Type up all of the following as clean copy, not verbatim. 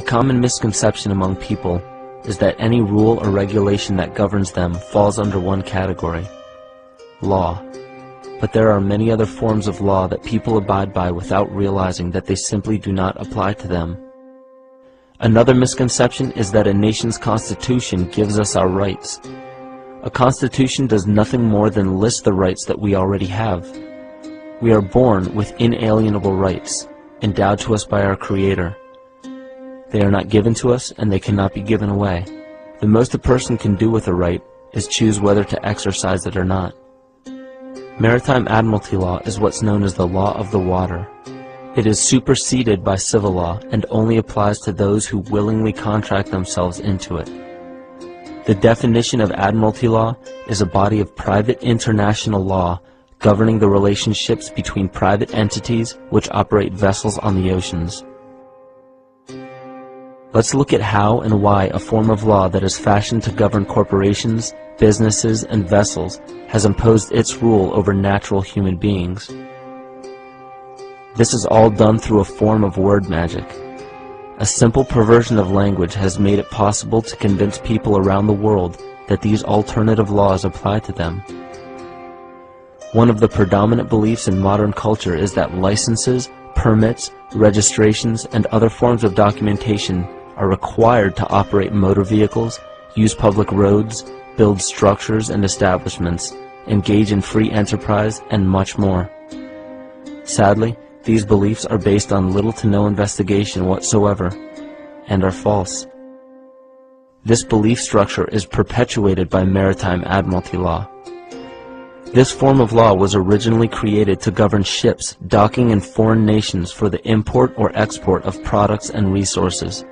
common misconception among people is that any rule or regulation that governs them falls under one category: law. But there are many other forms of law that people abide by without realizing that they simply do not apply to them. Another misconception is that a nation's constitution gives us our rights. A constitution does nothing more than list the rights that we already have. We are born with inalienable rights, endowed to us by our Creator. They are not given to us, and they cannot be given away. The most a person can do with a right is choose whether to exercise it or not. Maritime admiralty law is what's known as the law of the water. It is superseded by civil law and only applies to those who willingly contract themselves into it. The definition of admiralty law is a body of private international law governing the relationships between private entities which operate vessels on the oceans. Let's look at how and why a form of law that is fashioned to govern corporations, businesses, and vessels has imposed its rule over natural human beings. This is all done through a form of word magic. A simple perversion of language has made it possible to convince people around the world that these alternative laws apply to them. One of the predominant beliefs in modern culture is that licenses, permits, registrations, and other forms of documentation are required to operate motor vehicles, use public roads, build structures and establishments, engage in free enterprise, and much more. Sadly, these beliefs are based on little to no investigation whatsoever, and are false. This belief structure is perpetuated by maritime admiralty law. This form of law was originally created to govern ships docking in foreign nations for the import or export of products and resources.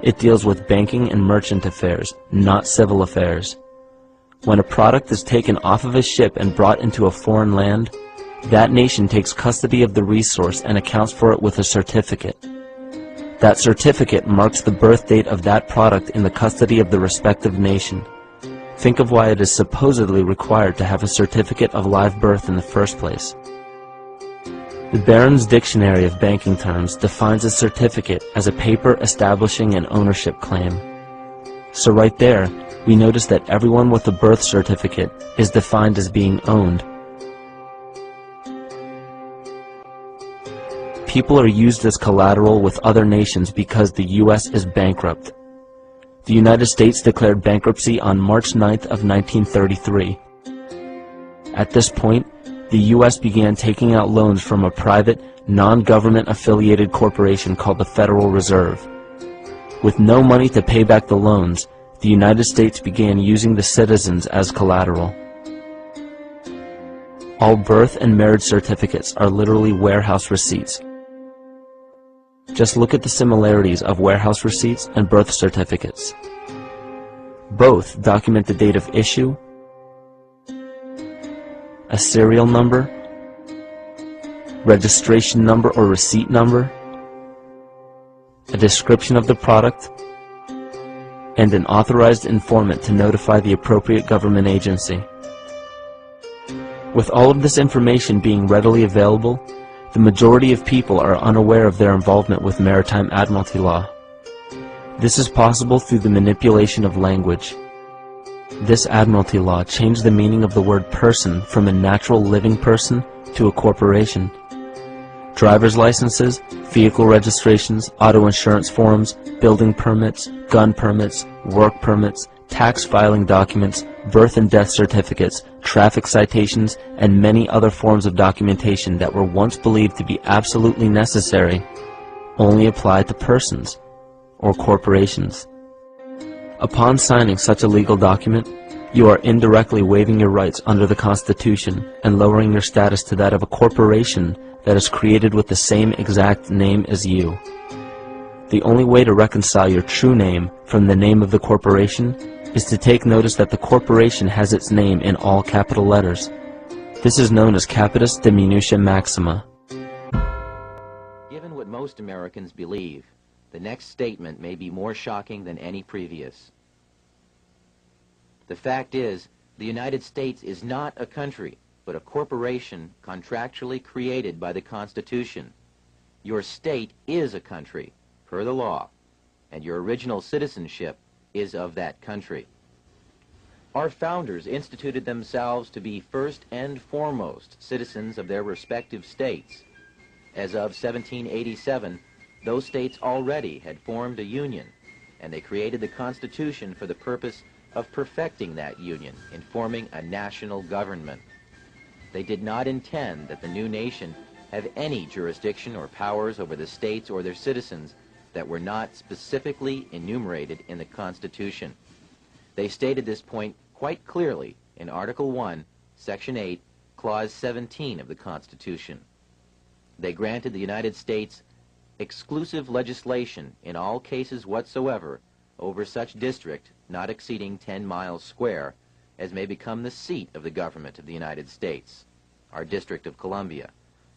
It deals with banking and merchant affairs, not civil affairs. When a product is taken off of a ship and brought into a foreign land, that nation takes custody of the resource and accounts for it with a certificate. That certificate marks the birth date of that product in the custody of the respective nation. Think of why it is supposedly required to have a certificate of live birth in the first place. The Barron's Dictionary of Banking Terms defines a certificate as a paper establishing an ownership claim. So right there, we notice that everyone with a birth certificate is defined as being owned. People are used as collateral with other nations because the U.S. is bankrupt. The United States declared bankruptcy on March 9th of 1933. At this point, the U.S. began taking out loans from a private, non-government affiliated corporation called the Federal Reserve. With no money to pay back the loans, the United States began using the citizens as collateral. All birth and marriage certificates are literally warehouse receipts. Just look at the similarities of warehouse receipts and birth certificates. Both document the date of issue, a serial number, registration number or receipt number, a description of the product, and an authorized informant to notify the appropriate government agency. With all of this information being readily available, the majority of people are unaware of their involvement with maritime admiralty law. This is possible through the manipulation of language. This admiralty law changed the meaning of the word person from a natural living person to a corporation. Driver's licenses, vehicle registrations, auto insurance forms, building permits, gun permits, work permits, tax filing documents, birth and death certificates, traffic citations, and many other forms of documentation that were once believed to be absolutely necessary only apply to persons or corporations. Upon signing such a legal document, you are indirectly waiving your rights under the Constitution and lowering your status to that of a corporation that is created with the same exact name as you. The only way to reconcile your true name from the name of the corporation is to take notice that the corporation has its name in all capital letters. This is known as capitis diminutia maxima. Given what most Americans believe, the next statement may be more shocking than any previous. The fact is, the United States is not a country, but a corporation contractually created by the Constitution. Your state is a country, per the law, and your original citizenship is of that country. Our founders instituted themselves to be first and foremost citizens of their respective states. As of 1787, those states already had formed a union, and they created the Constitution for the purpose of perfecting that union in forming a national government. They did not intend that the new nation have any jurisdiction or powers over the states or their citizens that were not specifically enumerated in the Constitution. They stated this point quite clearly in Article 1, Section 8, Clause 17 of the Constitution. They granted the United States exclusive legislation in all cases whatsoever over such district not exceeding 10 miles square as may become the seat of the government of the United States, our District of Columbia,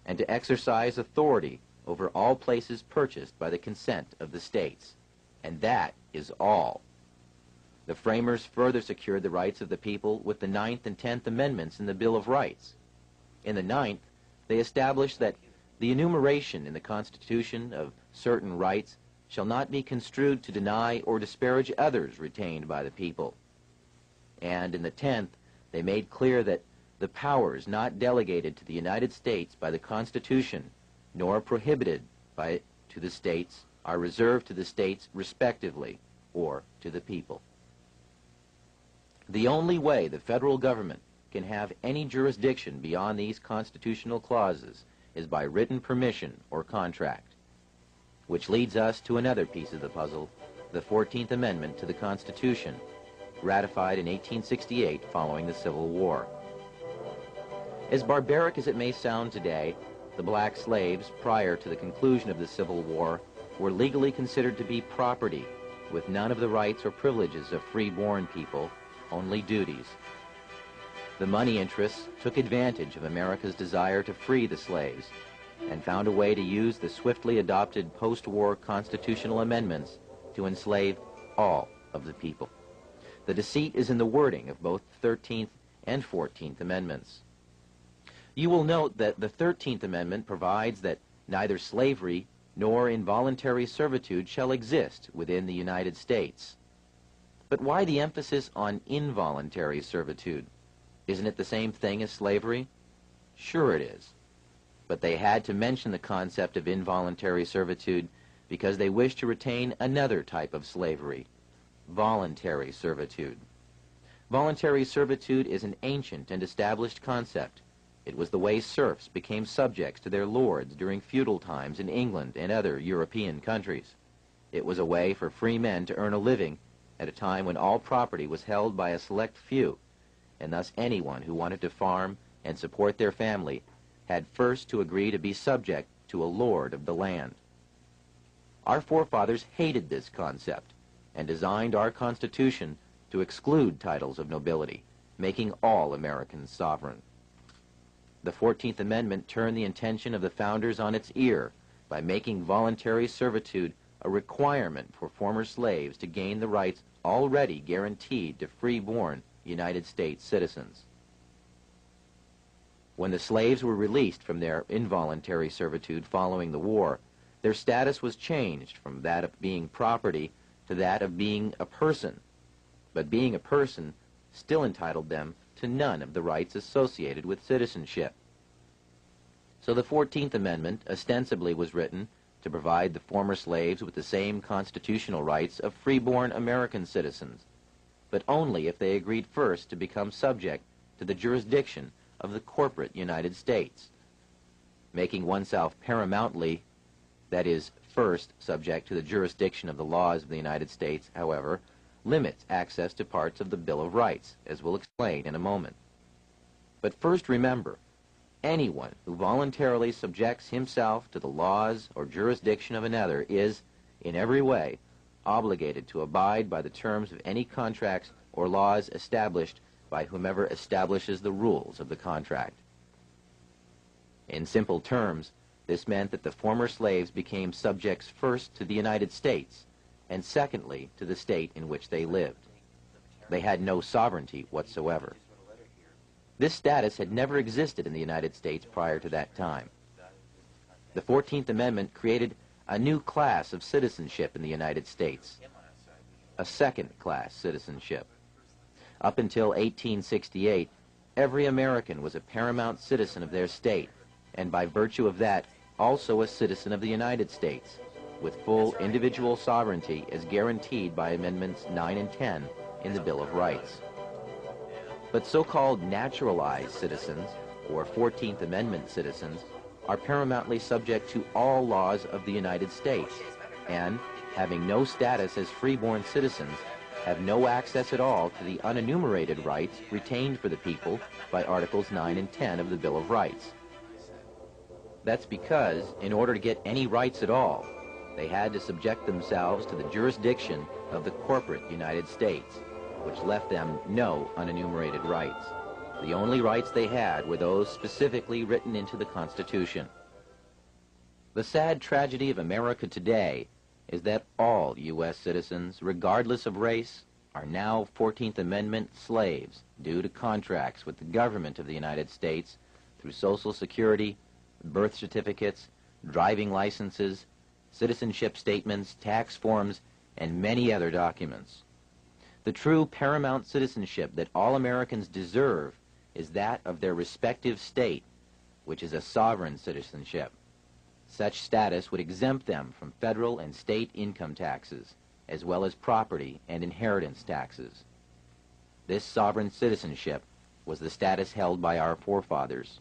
and to exercise authority over all places purchased by the consent of the states. And that is all. The framers further secured the rights of the people with the 9th and 10th Amendments in the Bill of Rights. In the 9th, they established that the enumeration in the Constitution of certain rights shall not be construed to deny or disparage others retained by the people. And in the 10th, they made clear that the powers not delegated to the United States by the Constitution, nor prohibited to the states, are reserved to the states respectively, or to the people. The only way the federal government can have any jurisdiction beyond these constitutional clauses is by written permission or contract. Which leads us to another piece of the puzzle, the 14th Amendment to the Constitution, ratified in 1868 following the Civil War. As barbaric as it may sound today, the black slaves, prior to the conclusion of the Civil War, were legally considered to be property, with none of the rights or privileges of free-born people, only duties. The money interests took advantage of America's desire to free the slaves, and found a way to use the swiftly adopted post-war constitutional amendments to enslave all of the people. The deceit is in the wording of both the 13th and 14th Amendments. You will note that the 13th Amendment provides that neither slavery nor involuntary servitude shall exist within the United States. But why the emphasis on involuntary servitude? Isn't it the same thing as slavery? Sure it is. But they had to mention the concept of involuntary servitude because they wished to retain another type of slavery, voluntary servitude. Voluntary servitude is an ancient and established concept. It was the way serfs became subjects to their lords during feudal times in England and other European countries. It was a way for free men to earn a living at a time when all property was held by a select few, and thus anyone who wanted to farm and support their family had first to agree to be subject to a lord of the land. Our forefathers hated this concept and designed our Constitution to exclude titles of nobility, making all Americans sovereign. The 14th Amendment turned the intention of the founders on its ear by making voluntary servitude a requirement for former slaves to gain the rights already guaranteed to free-born United States citizens. When the slaves were released from their involuntary servitude following the war, their status was changed from that of being property to that of being a person. But being a person still entitled them to none of the rights associated with citizenship. So the 14th Amendment ostensibly was written to provide the former slaves with the same constitutional rights of free-born American citizens, but only if they agreed first to become subject to the jurisdiction of the corporate United States. Making oneself paramountly, that is, first subject to the jurisdiction of the laws of the United States, however, limits access to parts of the Bill of Rights, as we'll explain in a moment. But first remember, anyone who voluntarily subjects himself to the laws or jurisdiction of another is, in every way, obligated to abide by the terms of any contracts or laws established by whomever establishes the rules of the contract. In simple terms, this meant that the former slaves became subjects first to the United States, and secondly to the state in which they lived. They had no sovereignty whatsoever. This status had never existed in the United States prior to that time. The 14th Amendment created a new class of citizenship in the United States, a second-class citizenship. Up until 1868, every American was a paramount citizen of their state, and by virtue of that, also a citizen of the United States, with full individual sovereignty as guaranteed by Amendments 9 and 10 in the Bill of Rights. But so-called naturalized citizens, or 14th Amendment citizens, are paramountly subject to all laws of the United States, and, having no status as freeborn citizens, have no access at all to the unenumerated rights retained for the people by Articles 9 and 10 of the Bill of Rights. That's because, in order to get any rights at all, they had to subject themselves to the jurisdiction of the corporate United States, which left them no unenumerated rights. The only rights they had were those specifically written into the Constitution. The sad tragedy of America today is that all U.S. citizens, regardless of race, are now 14th Amendment slaves due to contracts with the government of the United States through Social Security, birth certificates, driving licenses, citizenship statements, tax forms, and many other documents. The true paramount citizenship that all Americans deserve is that of their respective state, which is a sovereign citizenship. Such status would exempt them from federal and state income taxes, as well as property and inheritance taxes. This sovereign citizenship was the status held by our forefathers.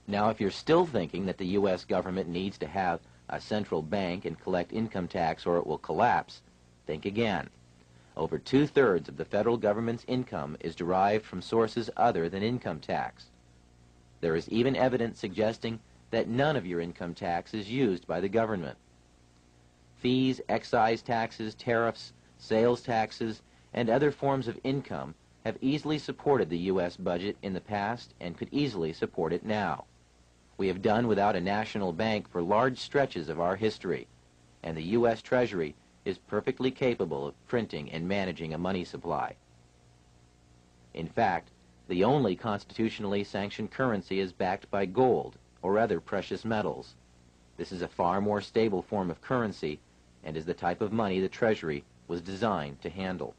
Now, if you're still thinking that the U.S. government needs to have a central bank and collect income tax or it will collapse, think again. Over 2/3 of the federal government's income is derived from sources other than income tax. There is even evidence suggesting that none of your income tax is used by the government. Fees, excise taxes, tariffs, sales taxes, and other forms of income have easily supported the U.S. budget in the past and could easily support it now. We have done without a national bank for large stretches of our history, and the U.S. Treasury is perfectly capable of printing and managing a money supply. In fact, the only constitutionally sanctioned currency is backed by gold or other precious metals. This is a far more stable form of currency and is the type of money the Treasury was designed to handle.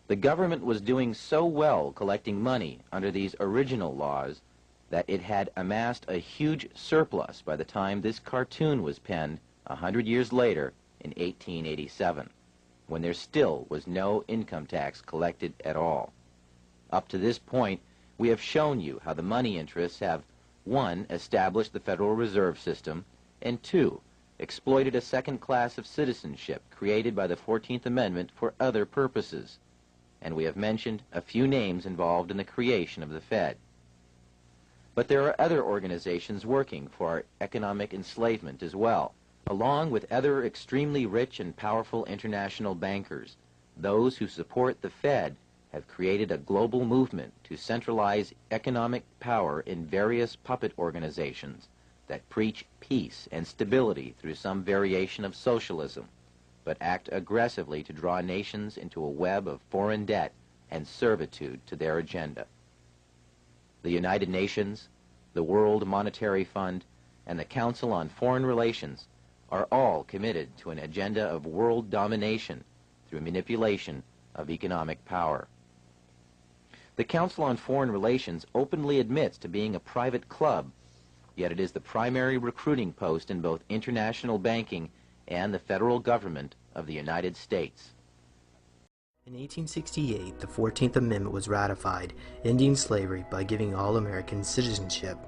The government was doing so well collecting money under these original laws that it had amassed a huge surplus by the time this cartoon was penned 100 years later in 1887, when there still was no income tax collected at all. Up to this point, we have shown you how the money interests have 1. Established the Federal Reserve System, and 2. Exploited a second class of citizenship created by the 14th Amendment for other purposes. And we have mentioned a few names involved in the creation of the Fed. But there are other organizations working for our economic enslavement as well, along with other extremely rich and powerful international bankers. Those who support the Fed have created a global movement to centralize economic power in various puppet organizations that preach peace and stability through some variation of socialism, but act aggressively to draw nations into a web of foreign debt and servitude to their agenda. The United Nations, the World Monetary Fund, and the Council on Foreign Relations are all committed to an agenda of world domination through manipulation of economic power. The Council on Foreign Relations openly admits to being a private club, yet it is the primary recruiting post in both international banking and the federal government of the United States. In 1868, the 14th Amendment was ratified, ending slavery by giving all Americans citizenship.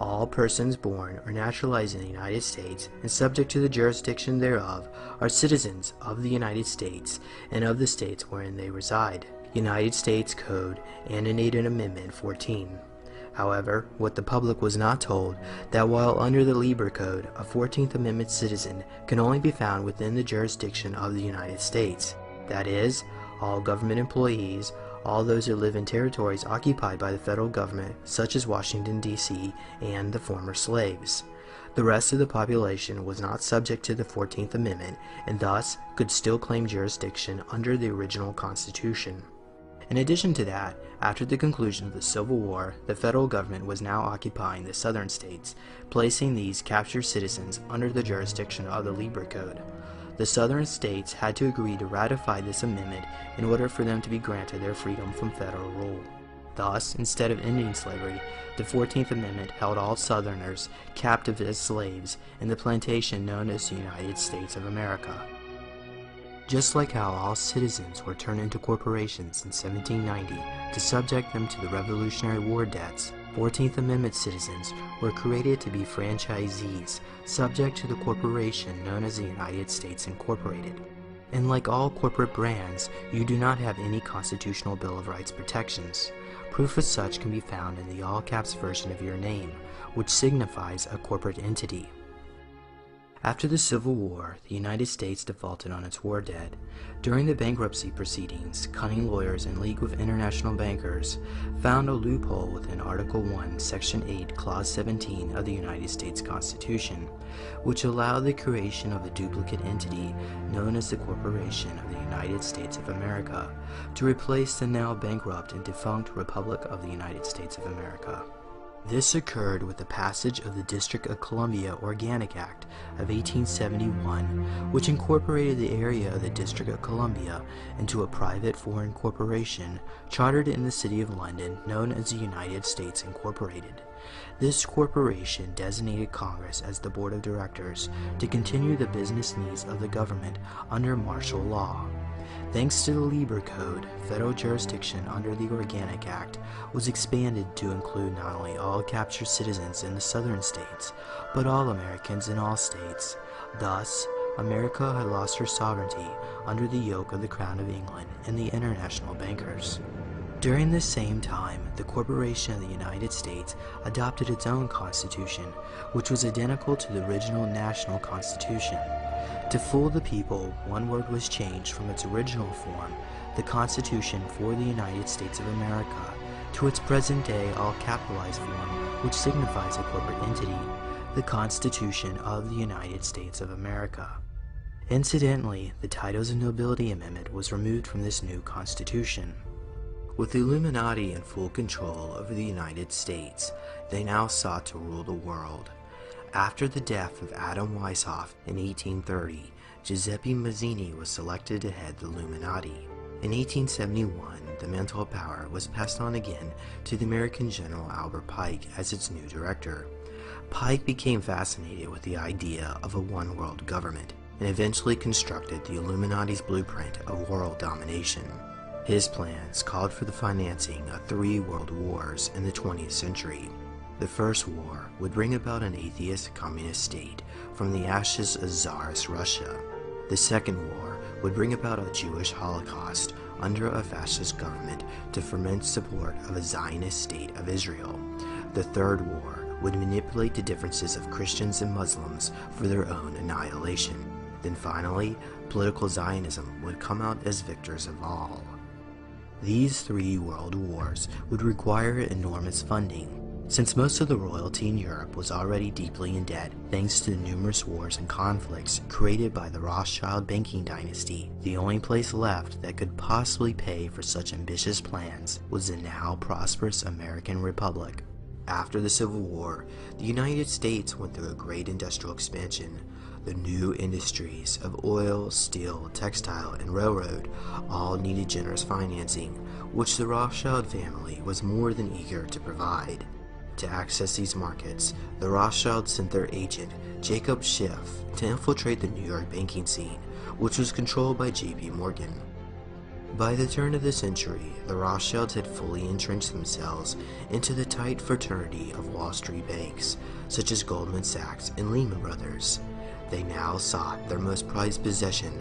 All persons born or naturalized in the United States and subject to the jurisdiction thereof are citizens of the United States and of the states wherein they reside. United States Code annotated Amendment 14. However, what the public was not told, that while under the Lieber Code, a 14th Amendment citizen can only be found within the jurisdiction of the United States. That is, all government employees, all those who live in territories occupied by the federal government, such as Washington, D.C., and the former slaves. The rest of the population was not subject to the 14th Amendment, and thus could still claim jurisdiction under the original Constitution. In addition to that, after the conclusion of the Civil War, the federal government was now occupying the southern states, placing these captured citizens under the jurisdiction of the Lieber Code. The southern states had to agree to ratify this amendment in order for them to be granted their freedom from federal rule. Thus, instead of ending slavery, the 14th Amendment held all Southerners captive as slaves in the plantation known as the United States of America. Just like how all citizens were turned into corporations in 1790 to subject them to the Revolutionary War debts, 14th Amendment citizens were created to be franchisees subject to the corporation known as the United States Incorporated. And like all corporate brands, you do not have any constitutional Bill of Rights protections. Proof of such can be found in the all-caps version of your name, which signifies a corporate entity. After the Civil War, the United States defaulted on its war debt. During the bankruptcy proceedings, cunning lawyers and League of International Bankers found a loophole within Article 1, Section 8, Clause 17 of the United States Constitution, which allowed the creation of a duplicate entity known as the Corporation of the United States of America to replace the now bankrupt and defunct Republic of the United States of America. This occurred with the passage of the District of Columbia Organic Act of 1871, which incorporated the area of the District of Columbia into a private foreign corporation chartered in the City of London known as the United States Incorporated. This corporation designated Congress as the board of directors to continue the business needs of the government under martial law. Thanks to the Lieber Code, federal jurisdiction under the Organic Act was expanded to include not only all captured citizens in the southern states, but all Americans in all states. Thus, America had lost her sovereignty under the yoke of the Crown of England and the international bankers. During this same time, the Corporation of the United States adopted its own constitution, which was identical to the original national constitution. To fool the people, one word was changed from its original form, the Constitution for the United States of America, to its present-day all-capitalized form, which signifies a corporate entity, the Constitution of the United States of America. Incidentally, the Titles of Nobility Amendment was removed from this new Constitution. With the Illuminati in full control over the United States, they now sought to rule the world. After the death of Adam Weishaupt in 1830, Giuseppe Mazzini was selected to head the Illuminati. In 1871, the mantle of power was passed on again to the American General Albert Pike as its new director. Pike became fascinated with the idea of a one-world government and eventually constructed the Illuminati's blueprint of world domination. His plans called for the financing of 3 world wars in the 20th century. The First War would bring about an atheist communist state from the ashes of Tsarist Russia. The Second War would bring about a Jewish Holocaust under a fascist government to foment support of a Zionist state of Israel. The Third War would manipulate the differences of Christians and Muslims for their own annihilation. Then finally, political Zionism would come out as victors of all. These 3 world wars would require enormous funding. Since most of the royalty in Europe was already deeply in debt thanks to the numerous wars and conflicts created by the Rothschild banking dynasty, the only place left that could possibly pay for such ambitious plans was the now prosperous American Republic. After the Civil War, the United States went through a great industrial expansion. The new industries of oil, steel, textile, and railroad all needed generous financing, which the Rothschild family was more than eager to provide. To access these markets, the Rothschilds sent their agent, Jacob Schiff, to infiltrate the New York banking scene, which was controlled by J.P. Morgan. By the turn of the century, the Rothschilds had fully entrenched themselves into the tight fraternity of Wall Street banks, such as Goldman Sachs and Lehman Brothers. They now sought their most prized possession,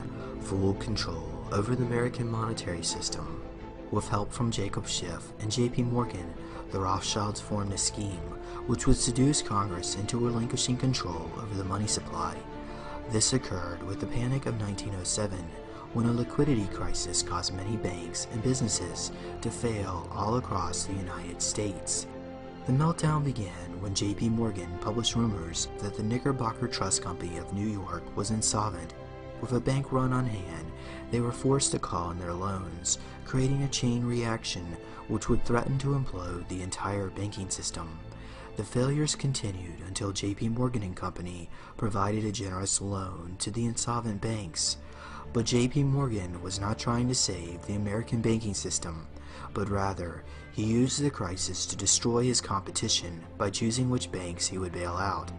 full control over the American monetary system. With help from Jacob Schiff and J.P. Morgan, the Rothschilds formed a scheme which would seduce Congress into relinquishing control over the money supply. This occurred with the Panic of 1907, when a liquidity crisis caused many banks and businesses to fail all across the United States. The meltdown began when J.P. Morgan published rumors that the Knickerbocker Trust Company of New York was insolvent. With a bank run on hand, they were forced to call in their loans, creating a chain reaction which would threaten to implode the entire banking system. The failures continued until J.P. Morgan and Company provided a generous loan to the insolvent banks. But J.P. Morgan was not trying to save the American banking system, but rather he used the crisis to destroy his competition by choosing which banks he would bail out.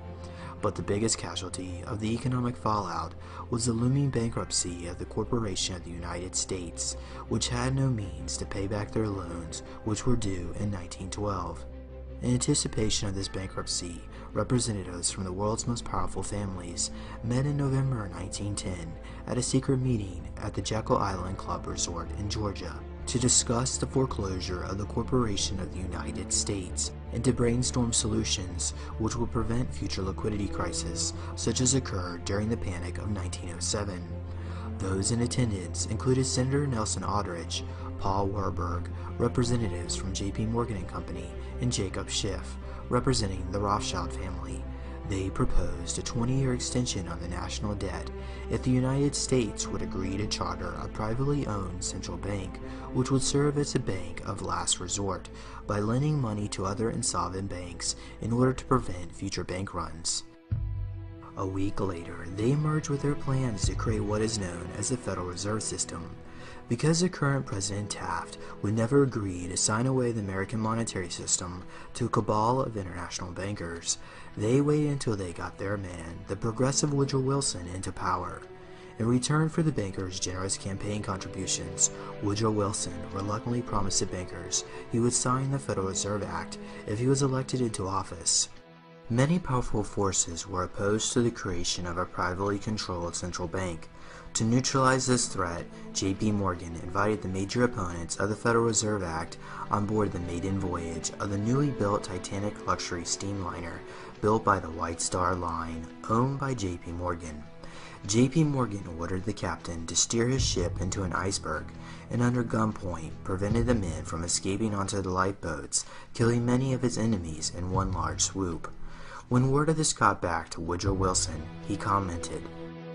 But the biggest casualty of the economic fallout was the looming bankruptcy of the Corporation of the United States, which had no means to pay back their loans, which were due in 1912. In anticipation of this bankruptcy, representatives from the world's most powerful families met in November 1910 at a secret meeting at the Jekyll Island Club Resort in Georgia to discuss the foreclosure of the Corporation of the United States and to brainstorm solutions which would prevent future liquidity crises such as occurred during the Panic of 1907. Those in attendance included Senator Nelson Aldrich, Paul Warburg, representatives from J.P. Morgan and Company, and Jacob Schiff, representing the Rothschild family. They proposed a 20-year extension on the national debt if the United States would agree to charter a privately owned central bank, which would serve as a bank of last resort by lending money to other insolvent banks in order to prevent future bank runs. A week later, they emerged with their plans to create what is known as the Federal Reserve System. Because the current President Taft would never agree to sign away the American monetary system to a cabal of international bankers, they waited until they got their man, the progressive Woodrow Wilson, into power. In return for the bankers' generous campaign contributions, Woodrow Wilson reluctantly promised the bankers he would sign the Federal Reserve Act if he was elected into office. Many powerful forces were opposed to the creation of a privately controlled central bank. To neutralize this threat, J.P. Morgan invited the major opponents of the Federal Reserve Act on board the maiden voyage of the newly built Titanic luxury steamliner built by the White Star Line, owned by J.P. Morgan. J.P. Morgan ordered the captain to steer his ship into an iceberg and under gunpoint prevented the men from escaping onto the lifeboats, killing many of his enemies in one large swoop. When word of this got back to Woodrow Wilson, he commented,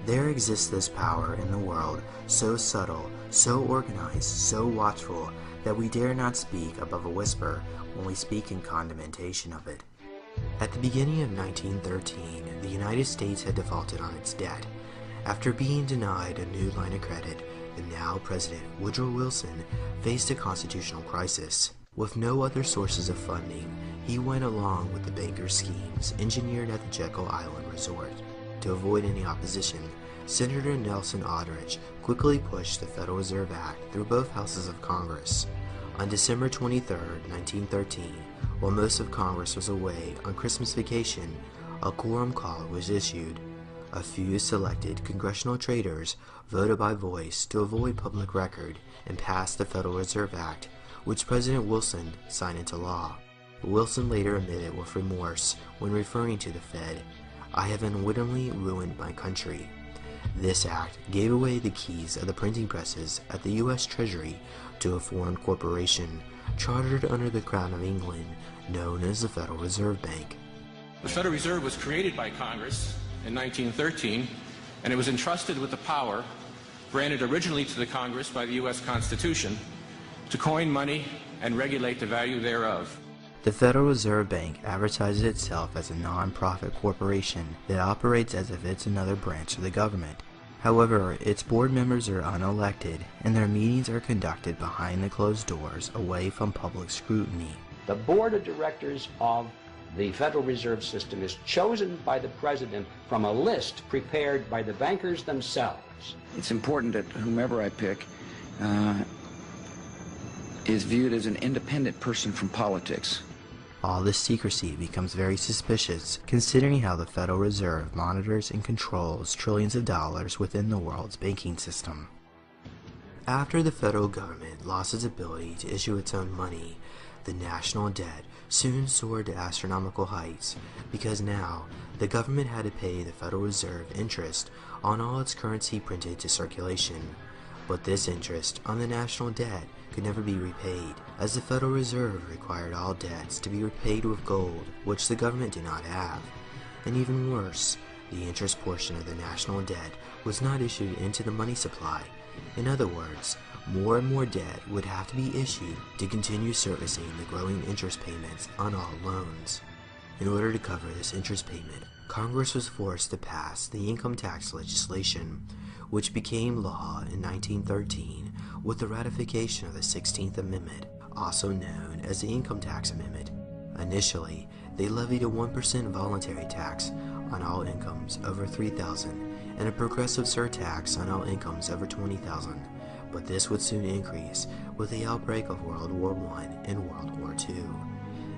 "There exists this power in the world, so subtle, so organized, so watchful, that we dare not speak above a whisper when we speak in condemnation of it." At the beginning of 1913, the United States had defaulted on its debt. After being denied a new line of credit, the now President Woodrow Wilson faced a constitutional crisis. With no other sources of funding, he went along with the bankers' schemes engineered at the Jekyll Island Resort. To avoid any opposition, Senator Nelson Aldrich quickly pushed the Federal Reserve Act through both houses of Congress. On December 23, 1913, while most of Congress was away on Christmas vacation, a quorum call was issued. A few selected congressional traitors voted by voice to avoid public record and passed the Federal Reserve Act, which President Wilson signed into law. Wilson later admitted with remorse when referring to the Fed, "I have unwittingly ruined my country." This act gave away the keys of the printing presses at the U.S. Treasury to a foreign corporation chartered under the Crown of England, known as the Federal Reserve Bank. The Federal Reserve was created by Congress in 1913, and it was entrusted with the power granted originally to the Congress by the U.S. Constitution to coin money and regulate the value thereof. The Federal Reserve Bank advertises itself as a non-profit corporation that operates as if it's another branch of the government. However, its board members are unelected, and their meetings are conducted behind the closed doors away from public scrutiny. The board of directors of the Federal Reserve System is chosen by the president from a list prepared by the bankers themselves. It's important that whomever I pick is viewed as an independent person from politics. All this secrecy becomes very suspicious, considering how the Federal Reserve monitors and controls trillions of dollars within the world's banking system. After the federal government lost its ability to issue its own money, the national debt soon soared to astronomical heights, because now the government had to pay the Federal Reserve interest on all its currency printed to circulation. But this interest on the national debt could never be repaid, as the Federal Reserve required all debts to be repaid with gold, which the government did not have. And even worse, the interest portion of the national debt was not issued into the money supply. In other words, more and more debt would have to be issued to continue servicing the growing interest payments on all loans. In order to cover this interest payment, Congress was forced to pass the income tax legislation, which became law in 1913 with the ratification of the 16th Amendment, also known as the Income Tax Amendment. Initially, they levied a 1% voluntary tax on all incomes over $3,000 and a progressive surtax on all incomes over $20,000, but this would soon increase with the outbreak of World War I and World War II.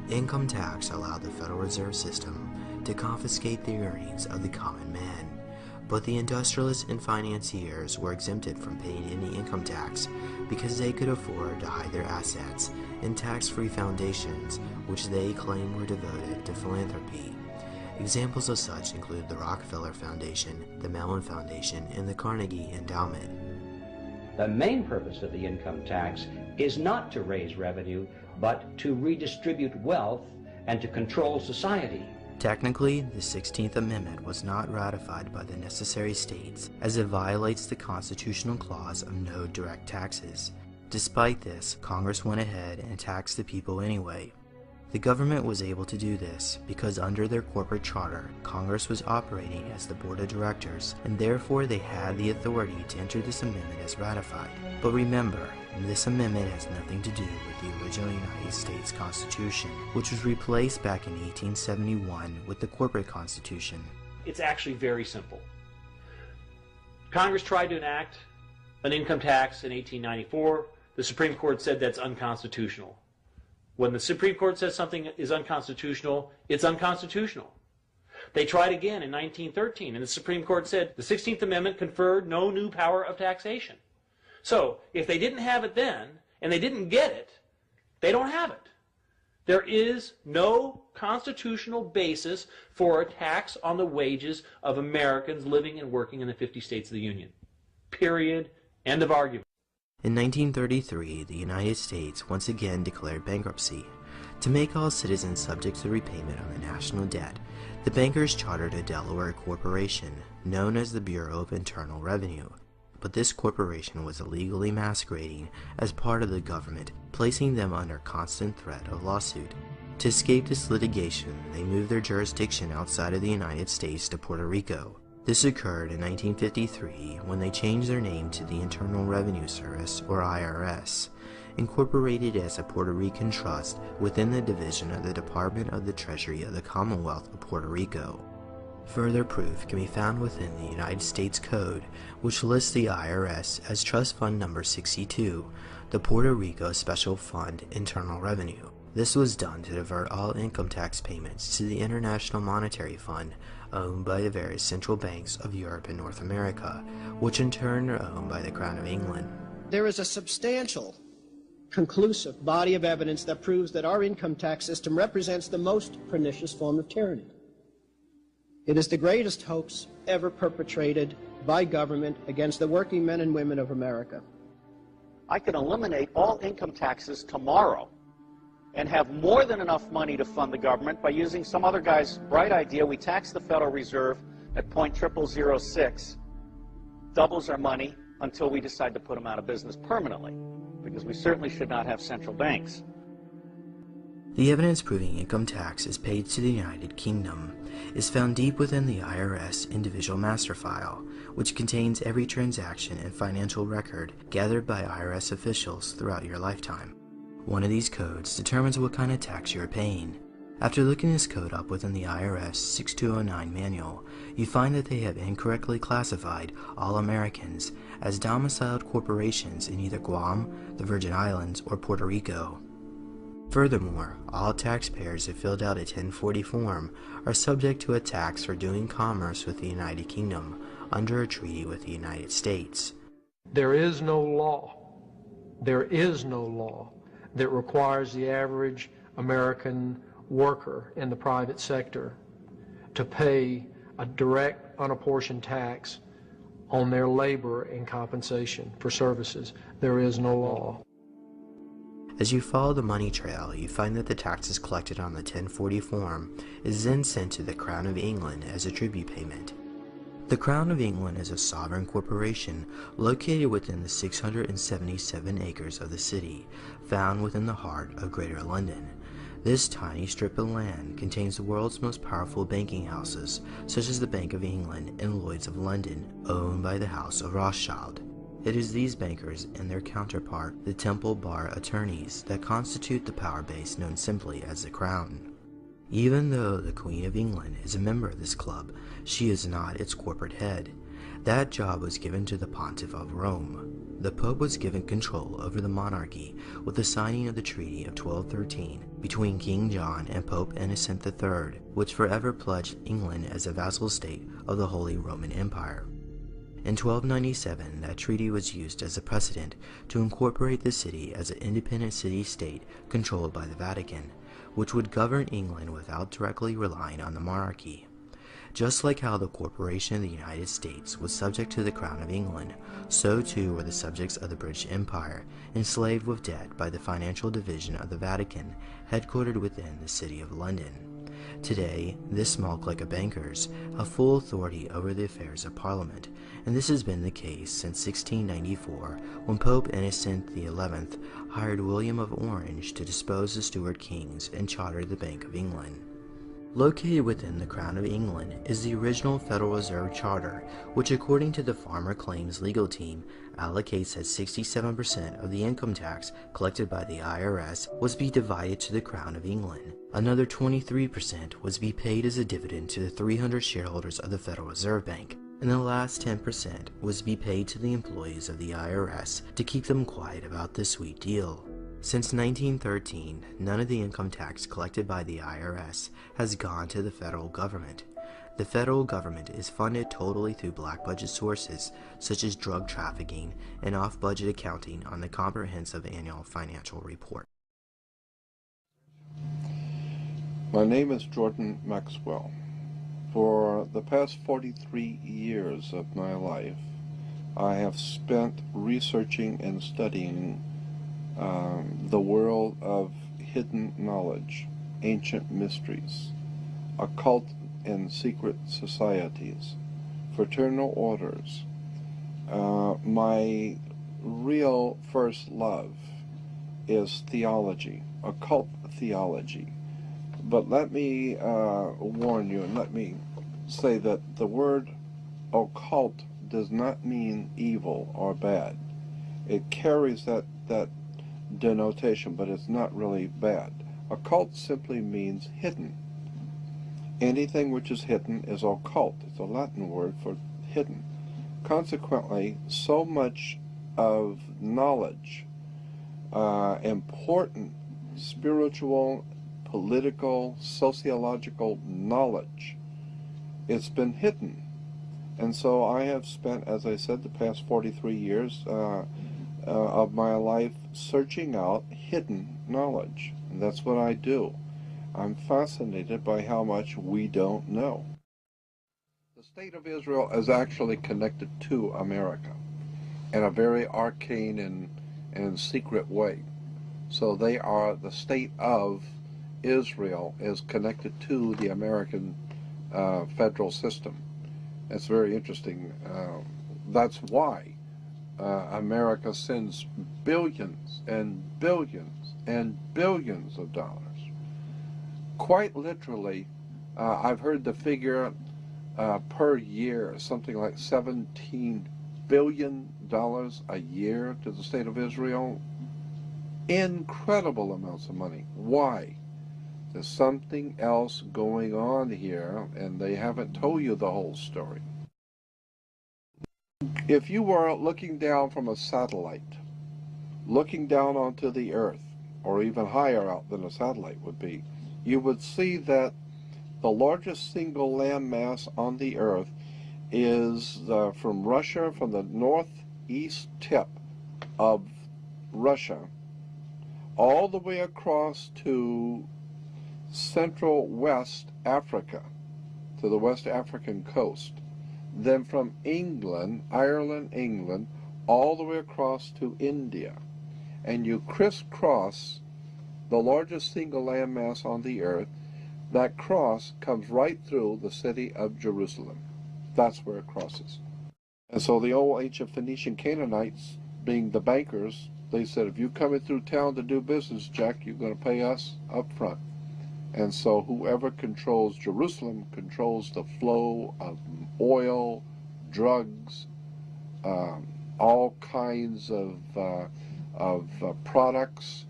Income tax allowed the Federal Reserve System to confiscate the earnings of the common man, but the industrialists and financiers were exempted from paying any income tax because they could afford to hide their assets in tax-free foundations which they claimed were devoted to philanthropy. Examples of such include the Rockefeller Foundation, the Mellon Foundation, and the Carnegie Endowment. The main purpose of the income tax is not to raise revenue, but to redistribute wealth and to control society. Technically, the 16th Amendment was not ratified by the necessary states, as it violates the constitutional clause of no direct taxes. Despite this, Congress went ahead and taxed the people anyway. The government was able to do this because under their corporate charter, Congress was operating as the board of directors, and therefore they had the authority to enter this amendment as ratified. But remember, this amendment has nothing to do with the original United States Constitution, which was replaced back in 1871 with the corporate constitution. It's actually very simple. Congress tried to enact an income tax in 1894. The Supreme Court said that's unconstitutional. When the Supreme Court says something is unconstitutional, it's unconstitutional. They tried again in 1913, and the Supreme Court said the 16th Amendment conferred no new power of taxation. So, if they didn't have it then, and they didn't get it, they don't have it. There is no constitutional basis for a tax on the wages of Americans living and working in the 50 states of the Union. Period. End of argument. In 1933, the United States once again declared bankruptcy. To make all citizens subject to repayment of the national debt, the bankers chartered a Delaware corporation known as the Bureau of Internal Revenue. But this corporation was illegally masquerading as part of the government, placing them under constant threat of lawsuit. To escape this litigation, they moved their jurisdiction outside of the United States to Puerto Rico. This occurred in 1953 when they changed their name to the Internal Revenue Service, or IRS, incorporated as a Puerto Rican trust within the division of the Department of the Treasury of the Commonwealth of Puerto Rico. Further proof can be found within the United States Code, which lists the IRS as Trust Fund Number 62, the Puerto Rico Special Fund Internal Revenue. This was done to divert all income tax payments to the International Monetary Fund, owned by the various central banks of Europe and North America, which in turn are owned by the Crown of England. There is a substantial, conclusive body of evidence that proves that our income tax system represents the most pernicious form of tyranny. It is the greatest hoax ever perpetrated by government against the working men and women of America. I can eliminate all income taxes tomorrow and have more than enough money to fund the government by using some other guy's bright idea. We tax the Federal Reserve at 0.0006, doubles our money until we decide to put them out of business permanently, because we certainly should not have central banks. The evidence proving income tax is paid to the United Kingdom is found deep within the IRS Individual Master File, which contains every transaction and financial record gathered by IRS officials throughout your lifetime. One of these codes determines what kind of tax you are paying. After looking this code up within the IRS 6209 manual, you find that they have incorrectly classified all Americans as domiciled corporations in either Guam, the Virgin Islands, or Puerto Rico. Furthermore, all taxpayers who filled out a 1040 form are subject to a tax for doing commerce with the United Kingdom under a treaty with the United States. There is no law that requires the average American worker in the private sector to pay a direct unapportioned tax on their labor and compensation for services. There is no law. As you follow the money trail, you find that the taxes collected on the 1040 form is then sent to the Crown of England as a tribute payment. The Crown of England is a sovereign corporation located within the 677 acres of the city, found within the heart of Greater London. This tiny strip of land contains the world's most powerful banking houses, such as the Bank of England and Lloyd's of London, owned by the House of Rothschild. It is these bankers and their counterpart, the Temple Bar attorneys, that constitute the power base known simply as the Crown. Even though the Queen of England is a member of this club, she is not its corporate head. That job was given to the Pontiff of Rome. The Pope was given control over the monarchy with the signing of the Treaty of 1213 between King John and Pope Innocent III, which forever pledged England as a vassal state of the Holy Roman Empire. In 1297, that treaty was used as a precedent to incorporate the city as an independent city-state controlled by the Vatican, which would govern England without directly relying on the monarchy. Just like how the Corporation of the United States was subject to the Crown of England, so too were the subjects of the British Empire, enslaved with debt by the financial division of the Vatican, headquartered within the City of London. Today, this small clique of bankers have full authority over the affairs of Parliament, and this has been the case since 1694, when Pope Innocent XI hired William of Orange to depose the Stuart kings and charter the Bank of England. Located within the Crown of England is the original Federal Reserve Charter, which according to the Farmer Claims legal team, allocates that 67% of the income tax collected by the IRS was to be divided to the Crown of England. Another 23% was to be paid as a dividend to the 300 shareholders of the Federal Reserve Bank, and the last 10% was to be paid to the employees of the IRS to keep them quiet about this sweet deal. Since 1913, none of the income tax collected by the IRS has gone to the federal government. The federal government is funded totally through black budget sources such as drug trafficking and off-budget accounting on the Comprehensive Annual Financial Report. My name is Jordan Maxwell. For the past 43 years of my life, I have spent researching and studying the world of hidden knowledge, ancient mysteries, occult and secret societies, fraternal orders. My real first love is theology, occult theology. But let me warn you, and let me say that the word occult does not mean evil or bad. It carries that denotation, but it's not really bad. Occult simply means hidden. Anything which is hidden is occult. It's a Latin word for hidden. Consequently, so much of knowledge, important spiritual, political, sociological knowledge, it's been hidden. And so I have spent, as I said, the past 43 years of my life searching out hidden knowledge. And that's what I do. I'm fascinated by how much we don't know. The state of Israel is actually connected to America in a very arcane and secret way. So they are, the state of Israel is connected to the American federal system. It's very interesting. That's why America sends billions and billions and billions of dollars. Quite literally, I've heard the figure per year, something like $17 billion a year to the state of Israel. Incredible amounts of money. Why? There's something else going on here, and they haven't told you the whole story. If you were looking down from a satellite, looking down onto the Earth, or even higher out than a satellite would be, you would see that the largest single landmass on the Earth is from Russia, from the northeast tip of Russia, all the way across to Central West Africa, to the West African coast. Then from England, Ireland, England, all the way across to India. And you crisscross the largest single landmass on the earth. That cross comes right through the city of Jerusalem. That's where it crosses. And so the old ancient Phoenician Canaanites, being the bankers, they said, if you coming through town to do business, Jack, you're going to pay us up front. And so whoever controls Jerusalem controls the flow of oil, drugs, all kinds of products,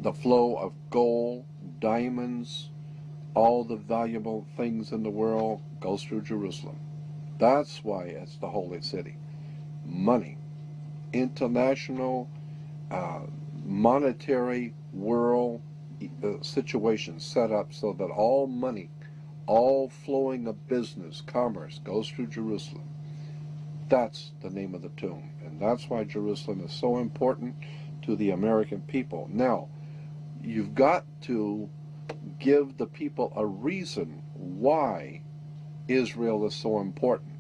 the flow of gold, diamonds, all the valuable things in the world goes through Jerusalem. That's why it's the holy city. Money, international, monetary world situation set up so that all money, all flowing of business, commerce goes through Jerusalem. That's the name of the tomb, and that's why Jerusalem is so important to the American people. Now, you've got to give the people a reason why Israel is so important.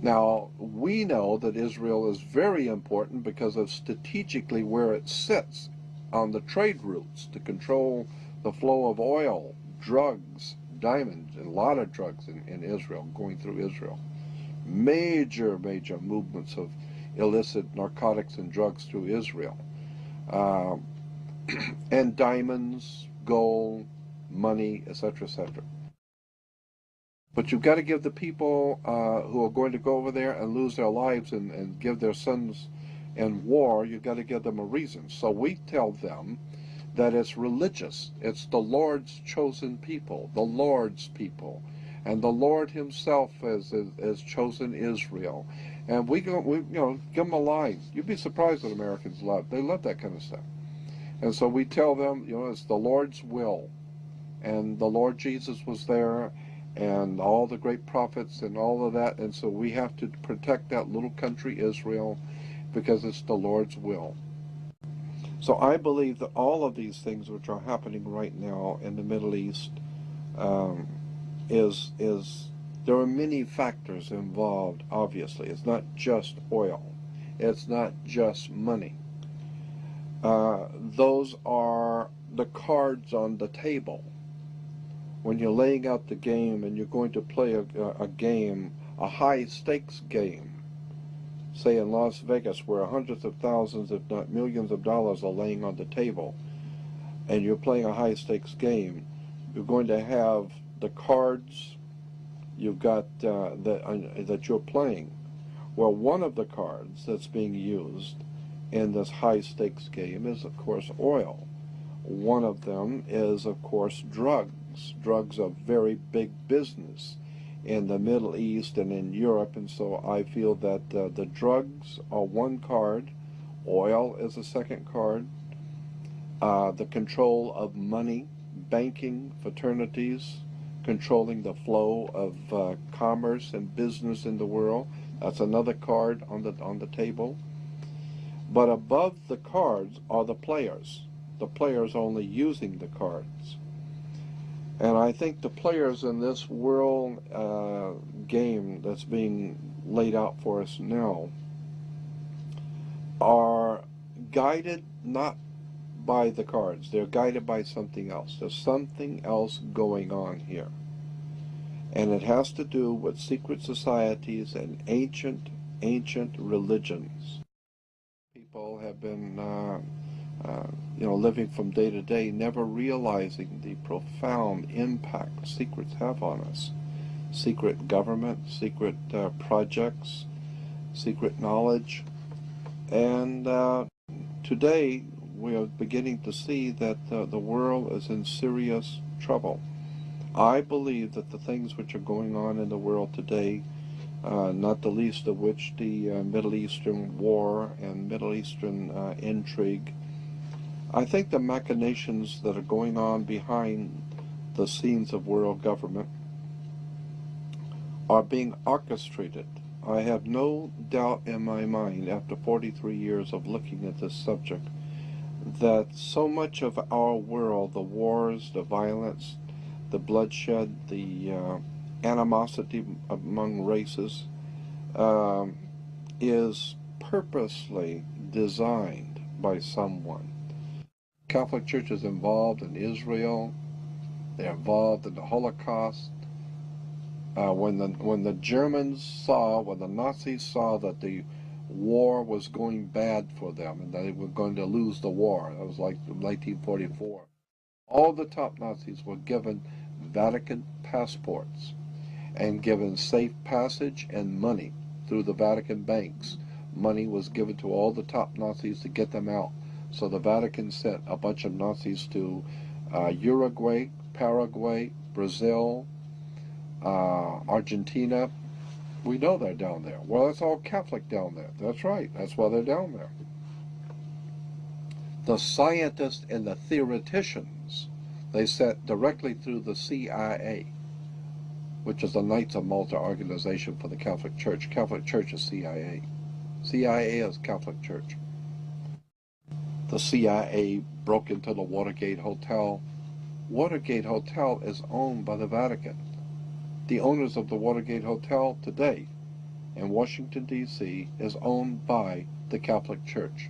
Now, we know that Israel is very important because of strategically where it sits on the trade routes to control the flow of oil, drugs, diamonds, and a lot of drugs in Israel, going through Israel. Major movements of illicit narcotics and drugs through Israel. And diamonds, gold, money, etc., etc. But you've got to give the people who are going to go over there and lose their lives and give their sons in war, you've got to give them a reason. So we tell them that it's religious. It's the Lord's chosen people, the Lord's people. And the Lord himself has chosen Israel. And we give them a line. You'd be surprised what Americans love. They love that kind of stuff. And so we tell them, it's the Lord's will. And the Lord Jesus was there, and all the great prophets and all of that. And so we have to protect that little country, Israel, because it's the Lord's will. So I believe that all of these things which are happening right now in the Middle East, there are many factors involved, obviously. It's not just oil. It's not just money. Those are the cards on the table. When you're laying out the game and you're going to play a game, a high-stakes game, say in Las Vegas, where hundreds of thousands, if not millions of dollars are laying on the table, and you're playing a high-stakes game, you're going to have the cards you've got that you're playing. Well, one of the cards that's being used in this high-stakes game is, of course, oil. One of them is, of course, drugs. Drugs are very big business in the Middle East and in Europe, and so I feel that the drugs are one card, oil is a second card, the control of money, banking, fraternities, controlling the flow of commerce and business in the world, that's another card on the table. But above the cards are the players only using the cards. And I think the players in this world game that's being laid out for us now are guided not by the cards. They're guided by something else. There's something else going on here. And it has to do with secret societies and ancient religions. People have been living from day to day, never realizing the profound impact secrets have on us. Secret government, secret projects, secret knowledge. And today we are beginning to see that the world is in serious trouble. I believe that the things which are going on in the world today, not the least of which the Middle Eastern war and Middle Eastern intrigue, I think the machinations that are going on behind the scenes of world government are being orchestrated. I have no doubt in my mind, after 43 years of looking at this subject, that so much of our world, the wars, the violence, the bloodshed, the animosity among races, is purposely designed by someone. Catholic Church is involved in Israel, they're involved in the Holocaust, When the Germans saw, when the Nazis saw that the war was going bad for them and that they were going to lose the war, that was like 1944, all the top Nazis were given Vatican passports and given safe passage and money through the Vatican banks. Money was given to all the top Nazis to get them out. So the Vatican sent a bunch of Nazis to Uruguay, Paraguay, Brazil, Argentina. We know they're down there. Well, it's all Catholic down there. That's right. That's why they're down there. The scientists and the theoreticians, they sent directly through the CIA, which is the Knights of Malta organization for the Catholic Church. Catholic Church is CIA. CIA is Catholic Church. The CIA broke into the Watergate Hotel. Watergate Hotel is owned by the Vatican. The owners of the Watergate Hotel today in Washington, D.C. is owned by the Catholic Church.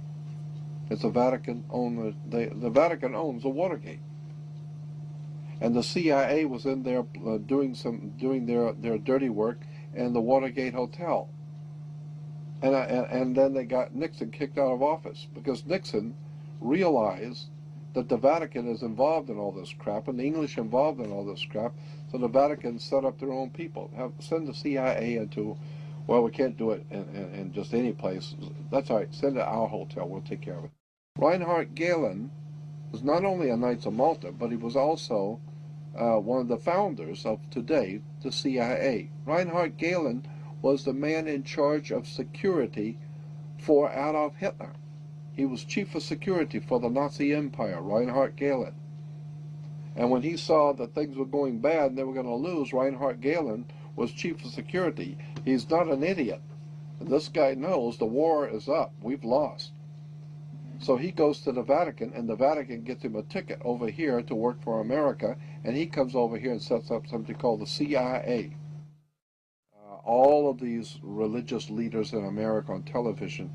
It's a Vatican owner. The Vatican owns the Watergate. And the CIA was in there doing their dirty work in the Watergate Hotel. And then they got Nixon kicked out of office because Nixon realized that the Vatican is involved in all this crap and the English involved in all this crap, so the Vatican set up their own people. Send the CIA into, well, we can't do it in just any place. That's all right, send it to our hotel, we'll take care of it. Reinhard Gehlen was not only a Knights of Malta, but he was also one of the founders of today, the CIA. Reinhard Gehlen was the man in charge of security for Adolf Hitler. He was chief of security for the Nazi Empire, Reinhard Gehlen. And when he saw that things were going bad and they were going to lose, Reinhard Gehlen was chief of security. He's not an idiot. And this guy knows the war is up. We've lost. So he goes to the Vatican, and the Vatican gets him a ticket over here to work for America, and he comes over here and sets up something called the CIA. All of these religious leaders in America on television,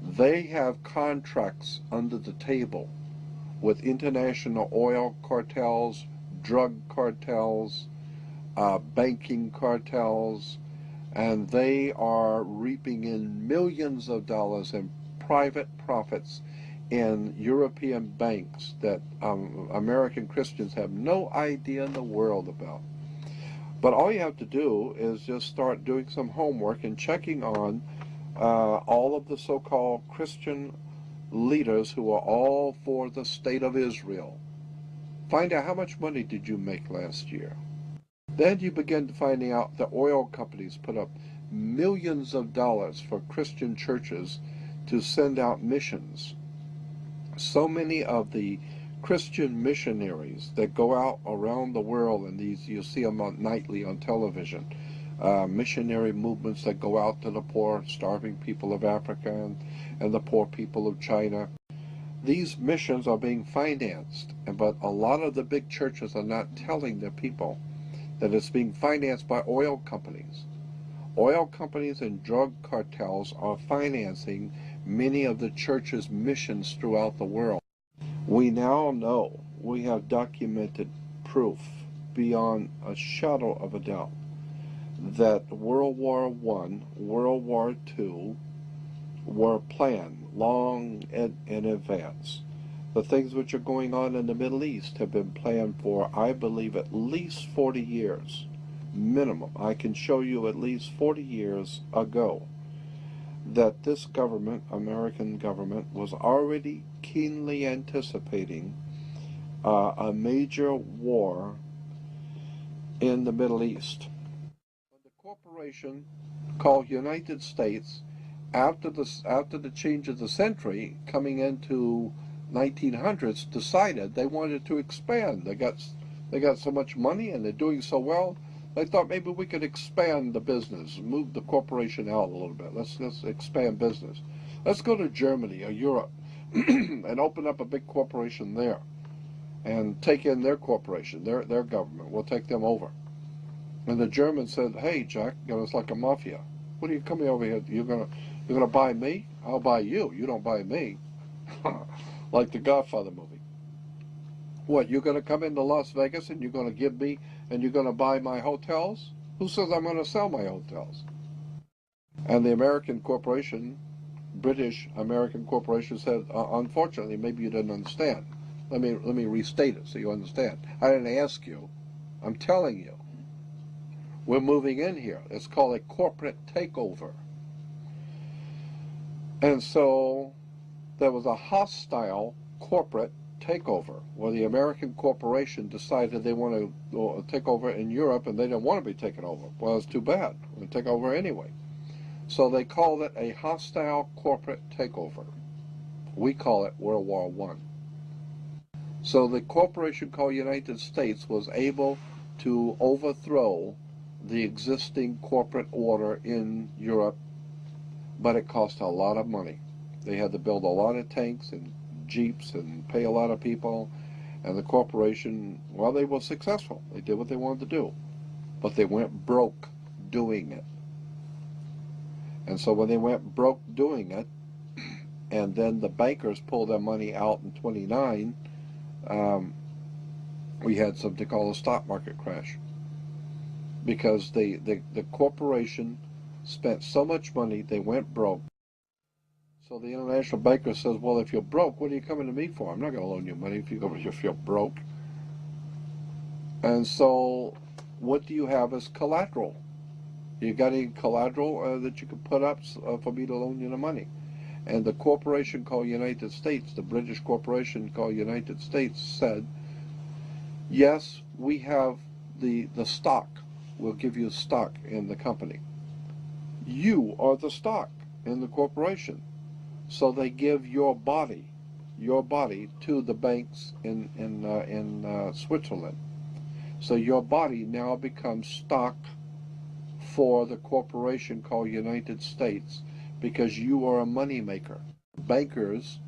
they have contracts under the table with international oil cartels, drug cartels, banking cartels, and they are reaping in millions of dollars in private profits in European banks that American Christians have no idea in the world about. But all you have to do is just start doing some homework and checking on all of the so-called Christian leaders who are all for the state of Israel. Find out how much money did you make last year. Then you begin finding out the oil companies put up millions of dollars for Christian churches to send out missions. So many of the Christian missionaries that go out around the world, and these you see them nightly on television, missionary movements that go out to the poor, starving people of Africa and the poor people of China. These missions are being financed, but a lot of the big churches are not telling their people that it's being financed by oil companies. Oil companies and drug cartels are financing many of the church's missions throughout the world. We now know, we have documented proof beyond a shadow of a doubt that World War I, World War II were planned long in advance. The things which are going on in the Middle East have been planned for, I believe, at least 40 years. Minimum. I can show you at least 40 years ago that this government, American government, was already keenly anticipating a major war in the Middle East. When the corporation called United States, after the change of the century, coming into 1900s, decided they wanted to expand. They got so much money and they're doing so well. They thought maybe we could expand the business, move the corporation out a little bit. Let's expand business. Let's go to Germany or Europe and open up a big corporation there and take in their corporation, their government. We'll take them over. And the Germans said, "Hey, Jack, it's like a mafia. What are you coming over here? You're gonna buy me? I'll buy you. You don't buy me." Like the Godfather movie. What, you're going to come into Las Vegas and you're going to give me, and you're going to buy my hotels? Who says I'm going to sell my hotels? And the American corporation, British American corporation, said, unfortunately, maybe you didn't understand. Let me restate it so you understand. I didn't ask you. I'm telling you. We're moving in here. It's called a corporate takeover. And so there was a hostile corporate takeover where the American corporation decided they want to take over in Europe, and they didn't want to be taken over. Well, it's too bad. We'll take over anyway. So they called it a hostile corporate takeover. We call it World War I. So the corporation called United States was able to overthrow the existing corporate order in Europe, but it cost a lot of money. They had to build a lot of tanks and jeeps and pay a lot of people, and the corporation, well, they were successful. They did what they wanted to do, but they went broke doing it. And so when they went broke doing it, and then the bankers pulled their money out in '29, we had something called a stock market crash, because the corporation spent so much money, they went broke. So the international banker says, well, if you're broke, what are you coming to me for? I'm not going to loan you money if you're broke. And so what do you have as collateral? You got any collateral that you could put up for me to loan you the money? And the corporation called United States, the British corporation called United States, said, yes, we have the stock. We'll give you stock in the company. You are the stock in the corporation. So they give your body to the banks in Switzerland. So your body now becomes stock for the corporation called United States, because you are a money maker. Bankers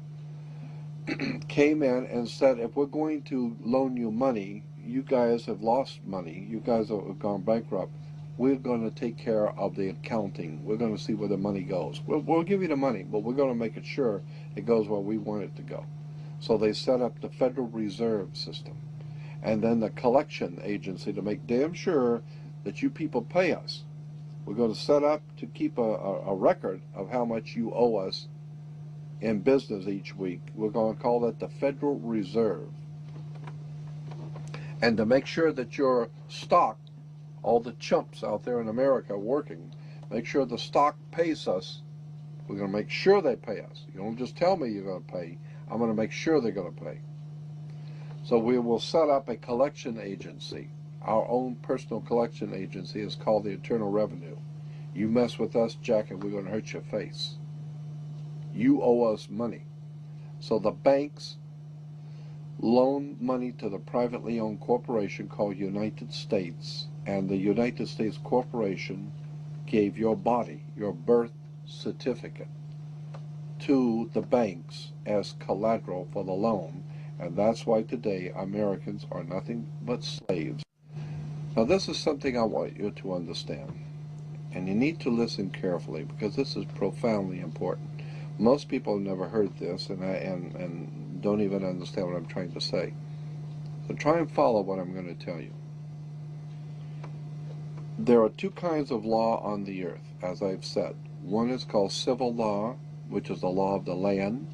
came in and said, if we're going to loan you money, you guys have lost money, you guys have gone bankrupt, we're going to take care of the accounting. We're going to see where the money goes. We'll give you the money, but we're going to make it sure it goes where we want it to go. So they set up the Federal Reserve System, and then the collection agency to make damn sure that you people pay us. We're going to set up to keep a record of how much you owe us in business each week. We're going to call that the Federal Reserve. And to make sure that your stock, all the chumps out there in America working, make sure the stock pays us. We're going to make sure they pay us. You don't just tell me you're going to pay. I'm going to make sure they're going to pay. So we will set up a collection agency. Our own personal collection agency is called the Internal Revenue. You mess with us, Jack, and we're going to hurt your face. You owe us money. So the banks loan money to the privately owned corporation called United States, and the United States Corporation gave your body, your birth certificate, to the banks as collateral for the loan, and that's why today Americans are nothing but slaves. Now this is something I want you to understand, and you need to listen carefully, because this is profoundly important. Most people have never heard this and don't even understand what I'm trying to say. So try and follow what I'm going to tell you. There are two kinds of law on the earth, as I've said. One is called civil law, which is the law of the land,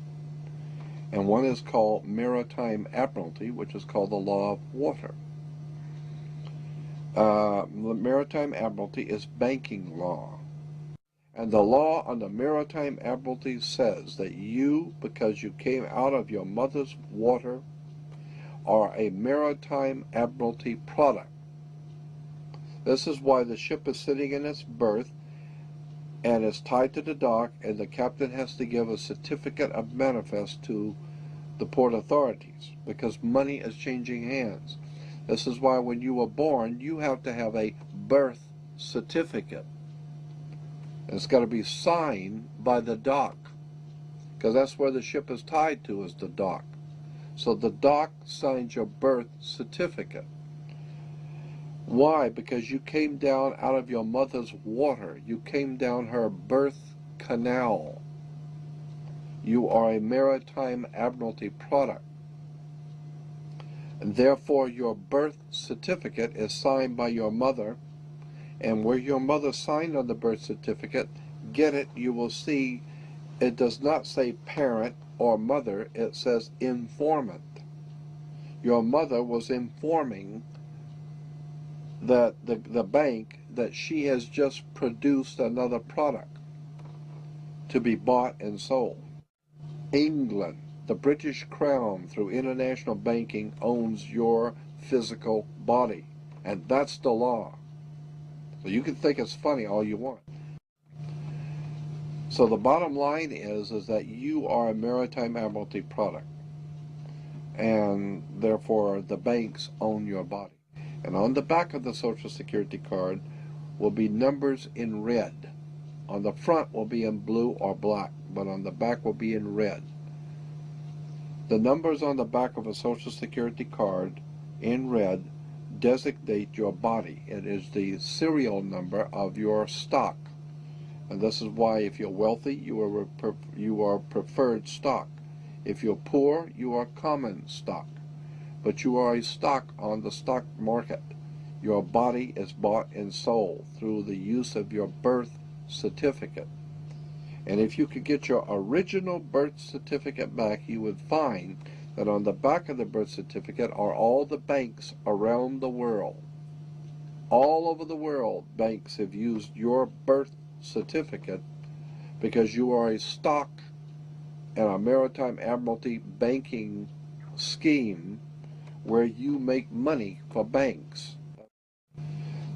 and one is called maritime admiralty, which is called the law of water. Maritime admiralty is banking law. And the law on the maritime admiralty says that you, because you came out of your mother's water, are a maritime admiralty product. This is why the ship is sitting in its berth and is tied to the dock, and the captain has to give a certificate of manifest to the port authorities, because money is changing hands. This is why when you were born, you have to have a birth certificate. And it's got to be signed by the dock, because that's where the ship is tied to, is the dock. So the dock signs your birth certificate. Why? Because you came down out of your mother's water. You came down her birth canal. You are a maritime admiralty product. And therefore your birth certificate is signed by your mother, And where your mother signed on the birth certificate, get it, you will see it does not say parent or mother, it says informant. Your mother was informing that the bank that she has just produced another product to be bought and sold. England, the British Crown, through international banking, owns your physical body, and that's the law. So you can think it's funny all you want. So the bottom line is that you are a maritime admiralty product, and therefore the banks own your body. And on the back of the Social Security card will be numbers in red. On the front will be in blue or black, but on the back will be in red. The numbers on the back of a Social Security card in red designate your body. It is the serial number of your stock. And this is why if you're wealthy, you are preferred stock. If you're poor, you are common stock. But you are a stock on the stock market. Your body is bought and sold through the use of your birth certificate. And if you could get your original birth certificate back, you would find that on the back of the birth certificate are all the banks around the world. All over the world, banks have used your birth certificate because you are a stock in a maritime admiralty banking scheme where you make money for banks.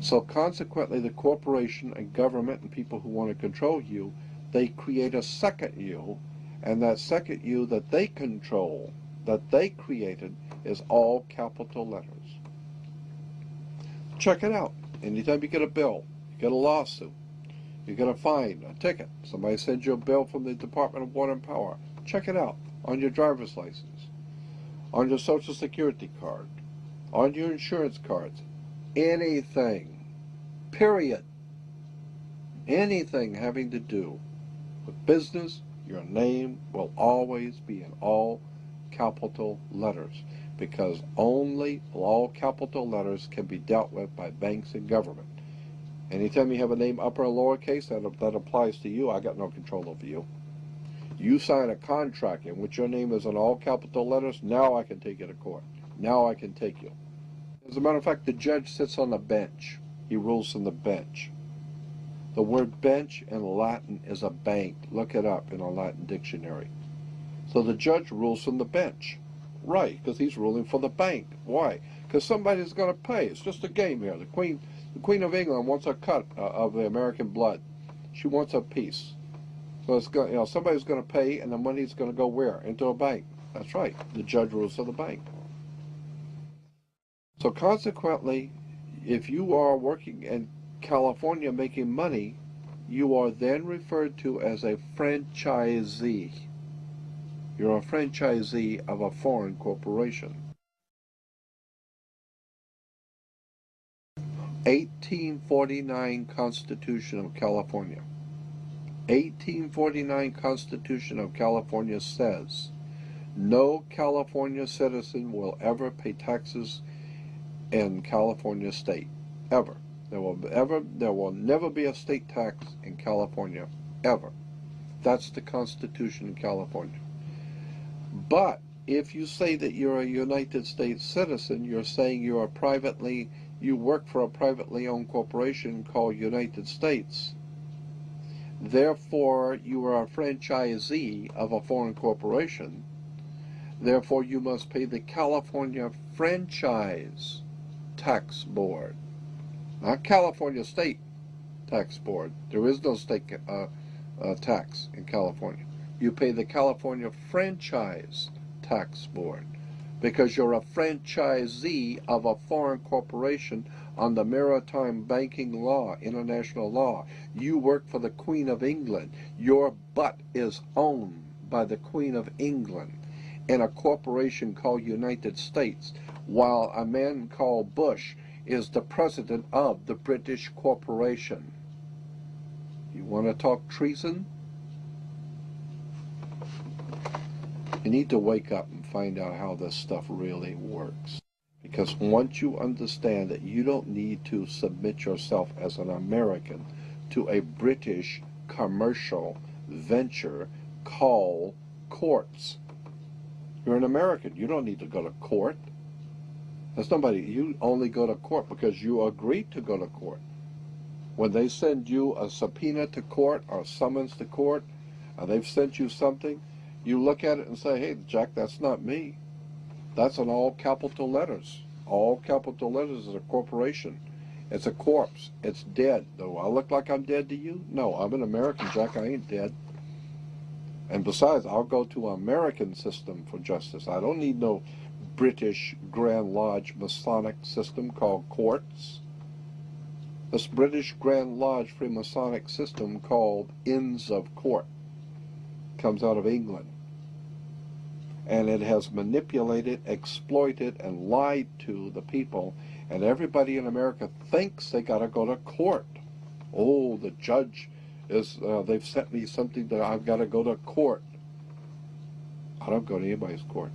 So consequently, the corporation and government and people who want to control you, they create a second you, and that second you that they control, that they created, is all capital letters. Check it out. Anytime you get a bill, you get a lawsuit, you get a fine, a ticket, somebody sends you a bill from the Department of Water and Power, check it out on your driver's license, on your Social Security card, on your insurance cards, anything, period, anything having to do with business, your name will always be in all capital letters, because only all capital letters can be dealt with by banks and government. Anytime you have a name upper or lowercase, that applies to you. I got no control over you. You sign a contract in which your name is in all capital letters, now I can take you to court. Now I can take you. As a matter of fact, the judge sits on the bench. He rules from the bench. The word bench in Latin is a bank. Look it up in a Latin dictionary. So the judge rules from the bench. Right, because he's ruling for the bank. Why? Because somebody's going to pay. It's just a game here. The Queen of England wants a cut of the American blood. She wants a piece. So it's going, somebody's going to pay, and the money's going to go where? Into a bank. That's right. The judge rules for the bank. So consequently, if you are working in California making money, you are then referred to as a franchisee. You're a franchisee of a foreign corporation. 1849 Constitution of California. 1849 Constitution of California says, no California citizen will ever pay taxes in California state, ever. There will never be a state tax in California, ever. That's the Constitution in California. But if you say that you're a United States citizen, you're saying you work for a privately owned corporation called United States. Therefore, you are a franchisee of a foreign corporation. Therefore, you must pay the California Franchise Tax Board. Not California State Tax Board. There is no state tax in California. You pay the California Franchise Tax Board because you're a franchisee of a foreign corporation on the maritime banking law, international law. You work for the Queen of England. Your butt is owned by the Queen of England in a corporation called United States, while a man called Bush is the president of the British corporation. You want to talk treason? You need to wake up and find out how this stuff really works. Because once you understand that you don't need to submit yourself as an American to a British commercial venture called courts. You're an American. You don't need to go to court. There's nobody. You only go to court because you agreed to go to court. When they send you a subpoena to court or a summons to court, they've sent you something, you look at it and say, hey, Jack, that's not me. That's in all capital letters. All capital letters is a corporation. It's a corpse. It's dead. Do I look like I'm dead to you? No, I'm an American, Jack. I ain't dead. And besides, I'll go to an American system for justice. I don't need no British Grand Lodge Masonic system called courts. This British Grand Lodge Freemasonic system called Inns of Court comes out of England. And it has manipulated, exploited, and lied to the people. And everybody in America thinks they got to go to court. Oh, the judge is, they've sent me something that I've got to go to court. I don't go to anybody's court.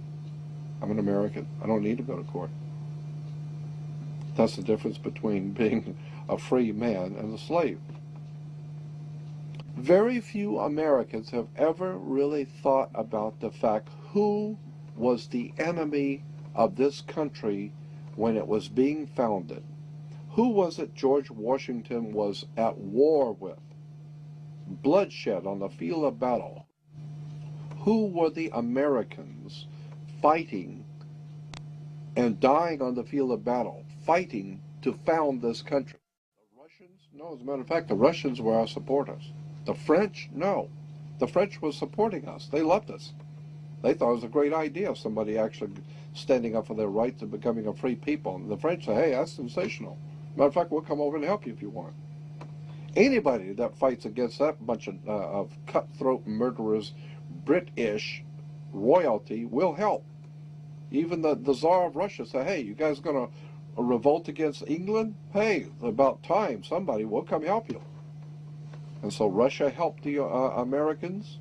I'm an American. I don't need to go to court. That's the difference between being a free man and a slave. Very few Americans have ever really thought about the fact who was the enemy of this country when it was being founded. Who was it George Washington was at war with? Bloodshed on the field of battle. Who were the Americans fighting and dying on the field of battle, fighting to found this country? The Russians? No, as a matter of fact, the Russians were our supporters. The French? No. The French were supporting us. They loved us. They thought it was a great idea of somebody actually standing up for their rights and becoming a free people. And the French say, hey, that's sensational. Matter of fact, we'll come over and help you if you want. Anybody that fights against that bunch of cutthroat murderers, British royalty, will help. Even the Tsar of Russia said, hey, you guys going to revolt against England? Hey, about time. Somebody will come help you. And so Russia helped the Americans.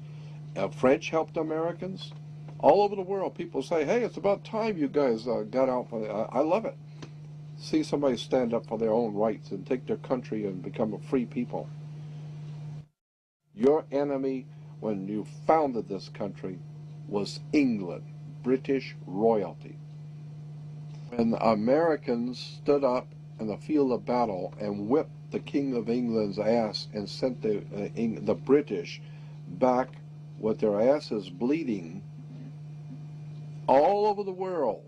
French helped Americans. All over the world, people say, hey, it's about time you guys got out for I love it. See somebody stand up for their own rights and take their country and become a free people. Your enemy when you founded this country was England, British royalty. When the Americans stood up in the field of battle and whipped the King of England's ass and sent the British back with their asses bleeding, all over the world,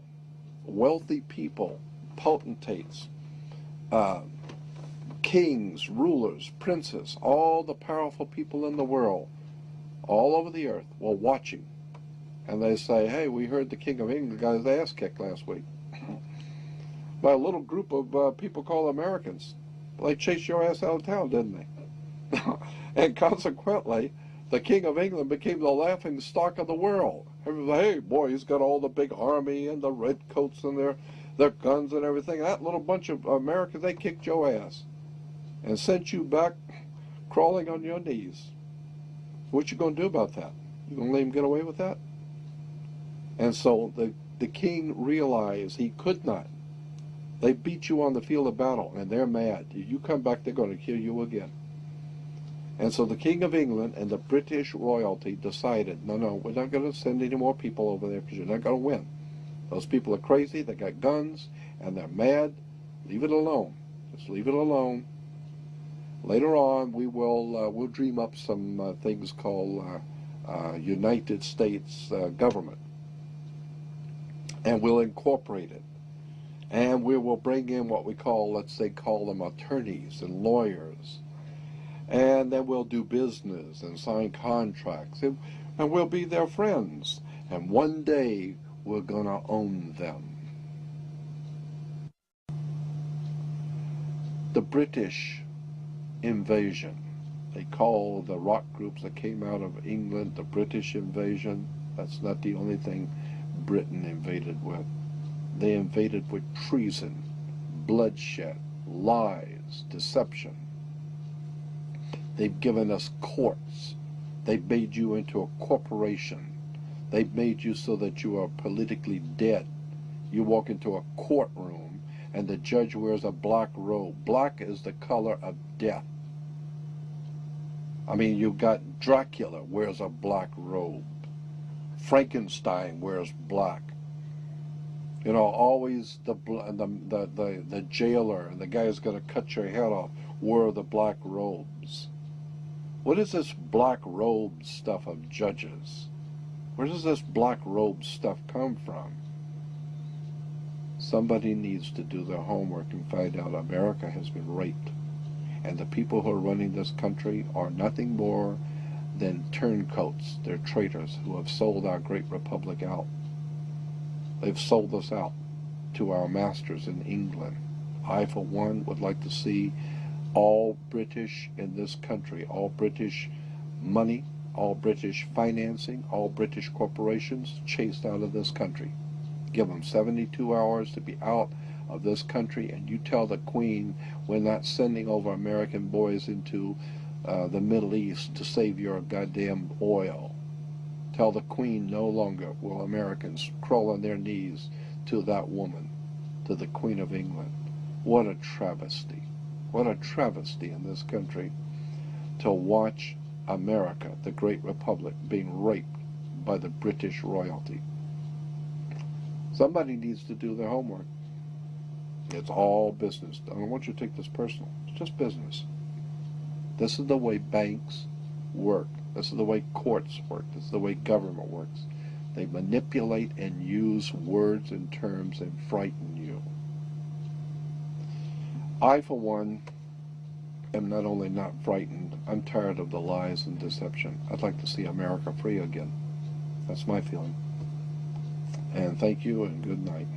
wealthy people, potentates, kings, rulers, princes, all the powerful people in the world, all over the earth, were watching. And they say, hey, we heard the King of England got his ass kicked last week by a little group of people called Americans. Well, they chased your ass out of town, didn't they? And consequently, the King of England became the laughing stock of the world. Everybody, hey, boy, he's got all the big army and the redcoats and their guns and everything. That little bunch of Americans, they kicked your ass and sent you back crawling on your knees. What you going to do about that? You going to let him get away with that? And so the king realized he could not. They beat you on the field of battle, and they're mad. You come back, they're going to kill you again. And so the King of England and the British royalty decided, no, we're not going to send any more people over there because you're not going to win. Those people are crazy, they got guns, and they're mad. Leave it alone. Just leave it alone. Later on, we'll dream up some things called United States government. And we'll incorporate it. And we will bring in what we call, let's say, call them attorneys and lawyers. And then we'll do business and sign contracts. And we'll be their friends. And one day, we're going to own them. The British invasion. They call the rock groups that came out of England the British invasion. That's not the only thing Britain invaded with. They invaded with treason, bloodshed, lies, deception. They've given us courts. They've made you into a corporation. They've made you so that you are politically dead. You walk into a courtroom and the judge wears a black robe. Black is the color of death. I mean, you've got Dracula wears a black robe. Frankenstein wears black. You know, always the jailer and the guy who's going to cut your head off wore the black robes. What is this black robe stuff of judges? Where does this black robe stuff come from? Somebody needs to do their homework and find out America has been raped. And the people who are running this country are nothing more than turncoats. They're traitors who have sold our great republic out. They've sold us out to our masters in England. I, for one, would like to see all British in this country, all British money, all British financing, all British corporations chased out of this country. Give them 72 hours to be out of this country, and you tell the Queen we're not sending over American boys into the Middle East to save your goddamn oil. Tell the Queen no longer will Americans crawl on their knees to that woman, to the Queen of England. What a travesty. What a travesty in this country to watch America, the great republic, being raped by the British royalty. Somebody needs to do their homework. It's all business. I don't want you to take this personal. It's just business. This is the way banks work. This is the way courts work. This is the way government works. They manipulate and use words and terms and frighten you. I, for one, am not only not frightened, I'm tired of the lies and deception. I'd like to see America free again. That's my feeling. And thank you and good night.